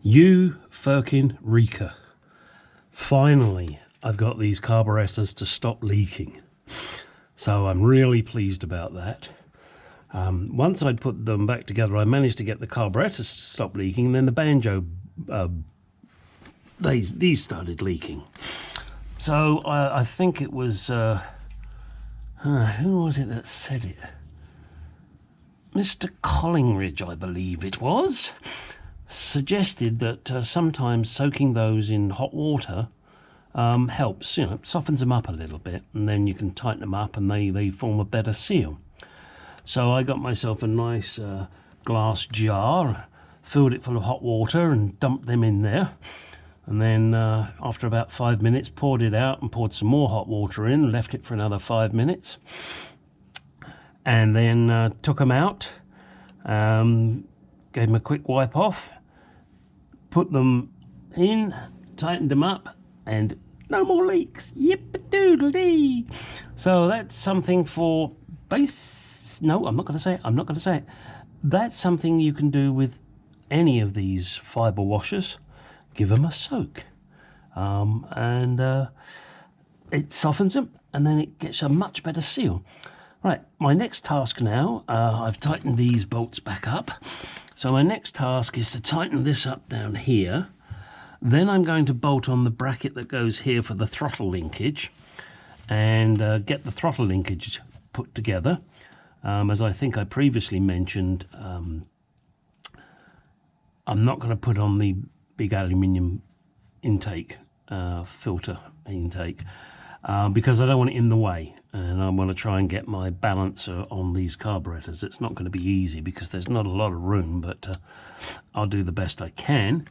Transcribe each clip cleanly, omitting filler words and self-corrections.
You Firkin Rika. Finally, I've got these carburetors to stop leaking. So I'm really pleased about that. Once I put them back together, I managed to get the carburetors to stop leaking, and then the banjo, these started leaking. So I think it was, who was it that said it? Mr. Collingridge, I believe it was, suggested that sometimes soaking those in hot water helps, softens them up a little bit, and then you can tighten them up and they form a better seal. So I got myself a nice glass jar, filled it full of hot water and dumped them in there. And then after about 5 minutes, poured it out and poured some more hot water in, left it for another 5 minutes. And then took them out, gave them a quick wipe off, put them in, tightened them up, and no more leaks. Yip-a-doodle-dee. So that's something for no, I'm not going to say it. I'm not going to say it. That's something you can do with any of these fibre washers. Give them a soak. And it softens them, and then it gets a much better seal. Right, my next task now, I've tightened these bolts back up. So my next task is to tighten this up down here. Then I'm going to bolt on the bracket that goes here for the throttle linkage and get the throttle linkage put together. As I think I previously mentioned, I'm not going to put on the big aluminium intake, filter intake, because I don't want it in the way, and I want to try and get my balancer on these carburetors. It's not going to be easy because there's not a lot of room, but I'll do the best I can.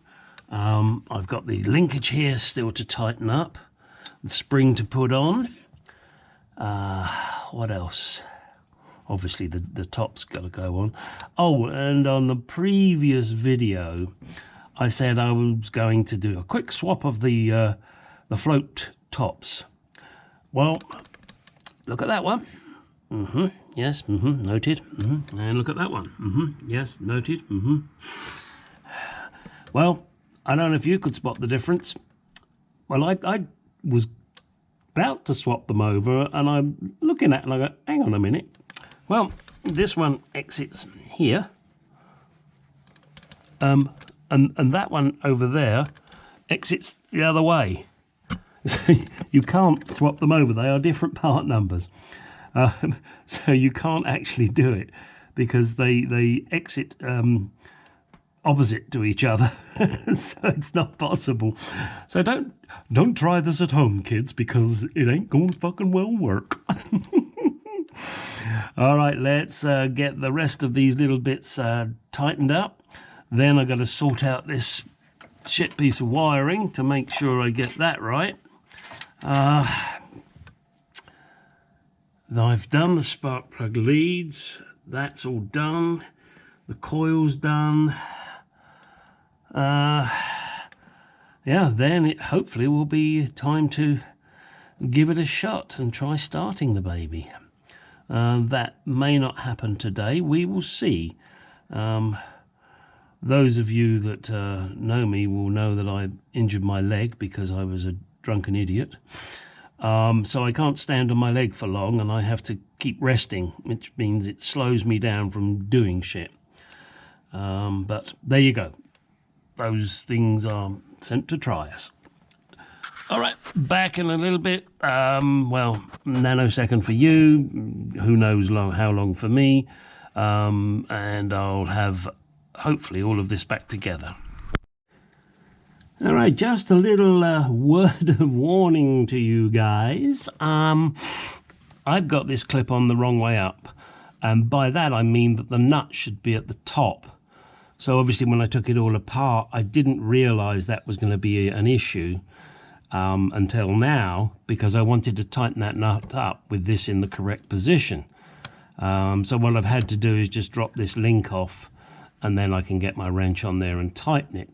I've got the linkage here still to tighten up, the spring to put on. What else? Obviously the top's got to go on. Oh, and on the previous video I said I was going to do a quick swap of the float tops. Well, look at that one. Yes, noted. And look at that one. Yes, noted. Well, I don't know if you could spot the difference. Well, I was about to swap them over, and I'm looking at it and I go, hang on a minute. Well, this one exits here, and that one over there exits the other way. So you can't swap them over. They are different part numbers. So you can't actually do it because they exit opposite to each other. So it's not possible. So don't try this at home, kids, because it ain't gonna fucking well work. All right, let's get the rest of these little bits tightened up. Then I've got to sort out this shit piece of wiring to make sure I get that right. I've done the spark plug leads. That's all done. The coil's done. Yeah, then it hopefully will be time to give it a shot and try starting the baby. That may not happen today. We will see. Those of you that know me will know that I injured my leg because I was a drunken idiot. So I can't stand on my leg for long, and I have to keep resting, which means it slows me down from doing shit. But there you go. Those things are sent to try us. All right, back in a little bit. Well, nanosecond for you. Who knows how long for me. And I'll have hopefully all of this back together. All right, just a little word of warning to you guys. I've got this clip on the wrong way up, and by that I mean that the nut should be at the top. So obviously when I took it all apart, I didn't realize that was going to be an issue until now, because I wanted to tighten that nut up with this in the correct position. So what I've had to do is just drop this link off, and then I can get my wrench on there and tighten it.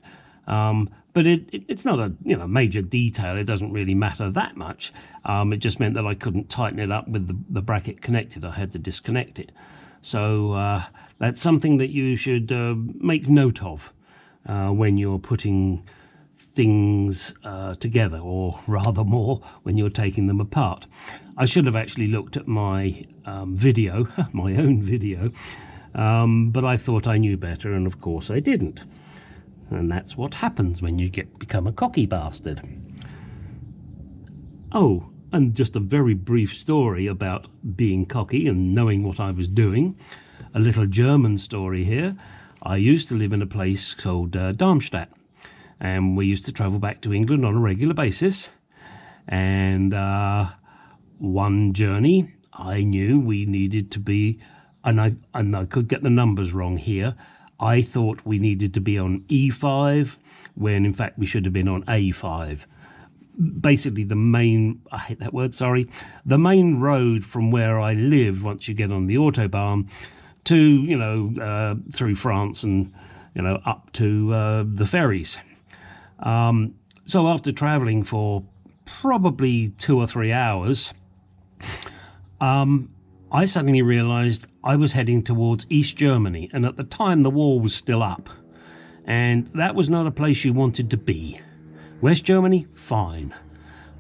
But it's not a major detail. It doesn't really matter that much. It just meant that I couldn't tighten it up with the bracket connected. I had to disconnect it. So that's something that you should make note of. when you're putting things together, or rather more when you're taking them apart. I should have actually looked at my video, my own video, but I thought I knew better, and of course I didn't. And that's what happens when you become a cocky bastard. Oh, and just a very brief story about being cocky and knowing what I was doing. A little German story here. I used to live in a place called Darmstadt, and we used to travel back to England on a regular basis. And one journey, I knew we needed to be, and I could get the numbers wrong here. I thought we needed to be on E5, when in fact we should have been on A5. Basically the main, I hate that word, sorry, the main road from where I lived once you get on the Autobahn to, you know, through France and, you know, up to the ferries. So after traveling for probably 2 or 3 hours, I suddenly realized I was heading towards East Germany, and at the time the wall was still up, and that was not a place you wanted to be. West Germany, fine.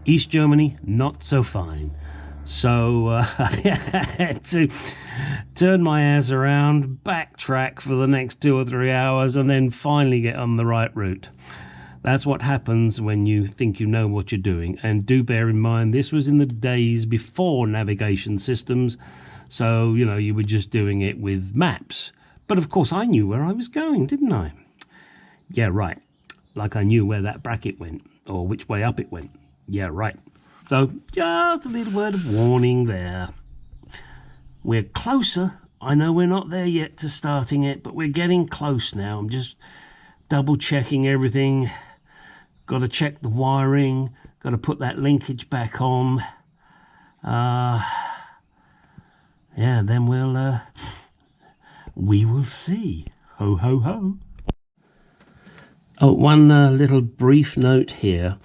East Germany, not so fine. So I had to turn my ass around, backtrack for the next 2 or 3 hours, and then finally get on the right route. That's what happens when you think you know what you're doing. And do bear in mind, this was in the days before navigation systems. So, you know, you were just doing it with maps. But of course, I knew where I was going, didn't I? Yeah, right. Like I knew where that bracket went, or which way up it went. Yeah, right. So just a little word of warning there. We're closer. I know we're not there yet to starting it, but we're getting close now. I'm just double checking everything. Got to check the wiring. Got to put that linkage back on. Yeah, then we will see. Ho, ho, ho. Oh, one little brief note here.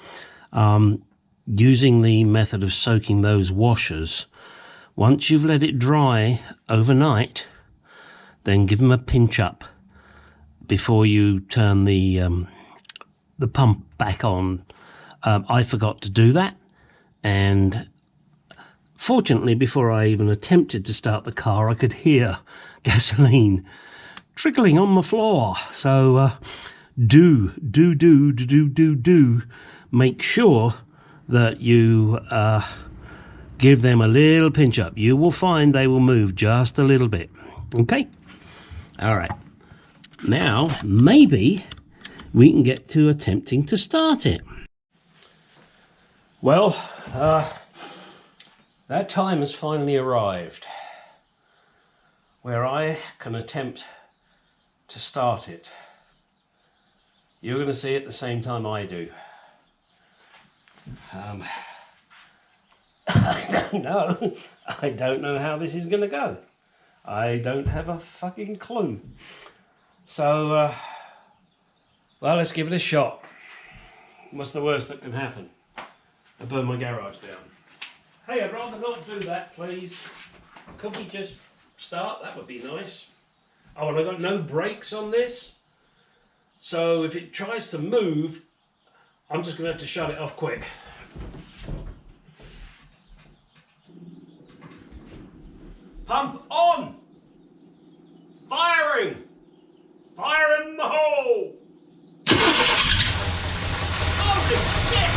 Using the method of soaking those washers, once you've let it dry overnight, then give them a pinch up before you turn the pump back on. I forgot to do that, and fortunately, before I even attempted to start the car, I could hear gasoline trickling on the floor. So do make sure that you give them a little pinch up. You will find they will move just a little bit. Okay? All right. Now, maybe we can get to attempting to start it. Well, that time has finally arrived where I can attempt to start it. You're going to see it the same time I do. I don't know. I don't know how this is going to go. I don't have a fucking clue. So, well, let's give it a shot. What's the worst that can happen? I burn my garage down. Hey, I'd rather not do that, please. Could we just start? That would be nice. Oh, and I got no brakes on this. So if it tries to move, I'm just going to have to shut it off quick. Pump on! Firing! Fire in the hole! Holy shit!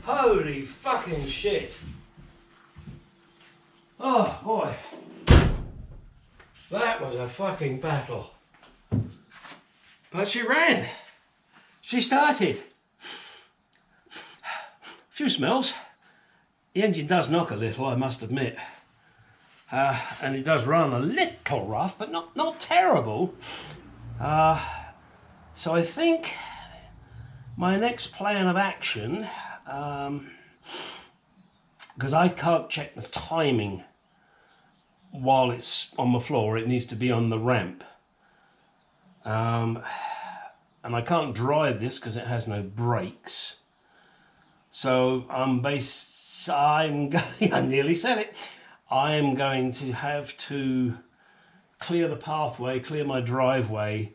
Holy fucking shit. Oh boy. That was a fucking battle. But she ran. She started. A few smells. The engine does knock a little, I must admit. And it does run a little rough, but not terrible. So I think my next plan of action, because I can't check the timing while it's on the floor, it needs to be on the ramp. And I can't drive this because it has no brakes. So I nearly said it. I am going to have to clear the pathway, clear my driveway,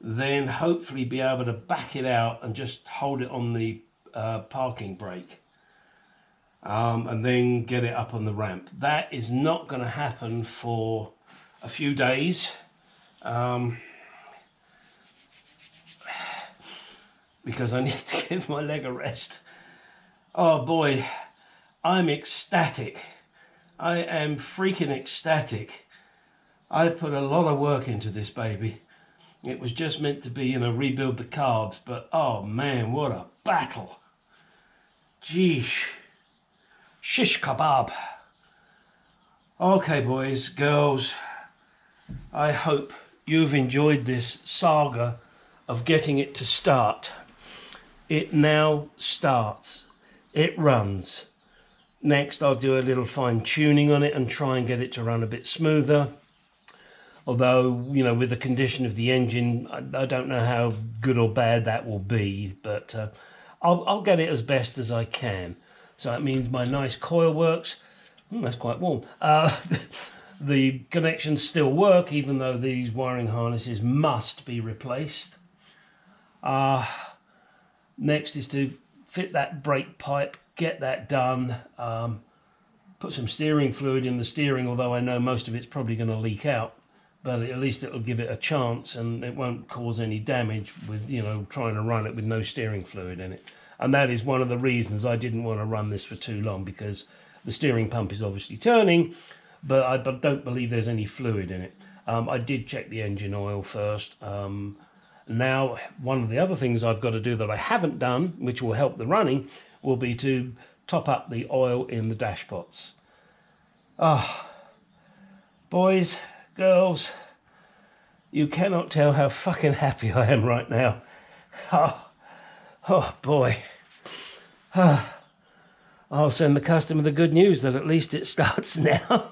then hopefully be able to back it out and just hold it on the parking brake. And then get it up on the ramp. That is not going to happen for a few days. Because I need to give my leg a rest. Oh boy, I'm ecstatic. I am freaking ecstatic. I've put a lot of work into this baby. It was just meant to be, rebuild the carbs, but oh man, what a battle. Jeesh. Shish kebab. Okay, boys, girls, I hope you've enjoyed this saga of getting it to start. It now starts. It runs. Next, I'll do a little fine tuning on it and try and get it to run a bit smoother. Although, with the condition of the engine, I don't know how good or bad that will be, but I'll get it as best as I can. So that means my nice coil works. That's quite warm. The connections still work, even though these wiring harnesses must be replaced. Next is to fit that brake pipe, get that done. Put some steering fluid in the steering, although I know most of it's probably going to leak out. But at least it'll give it a chance and it won't cause any damage with, trying to run it with no steering fluid in it. And that is one of the reasons I didn't want to run this for too long, because the steering pump is obviously turning, but I don't believe there's any fluid in it. I did check the engine oil first. Now, one of the other things I've got to do that I haven't done, which will help the running, will be to top up the oil in the dash pots. Boys, girls, you cannot tell how fucking happy I am right now. Oh boy. I'll send the customer the good news that at least it starts now.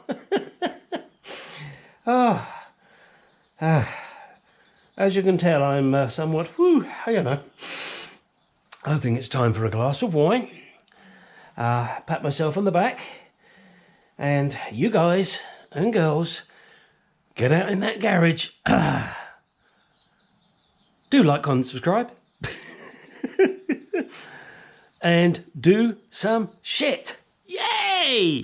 As you can tell, I'm somewhat, I think it's time for a glass of wine. Pat myself on the back. And you guys and girls, get out in that garage. Do like, comment, subscribe. And do some shit. Yay!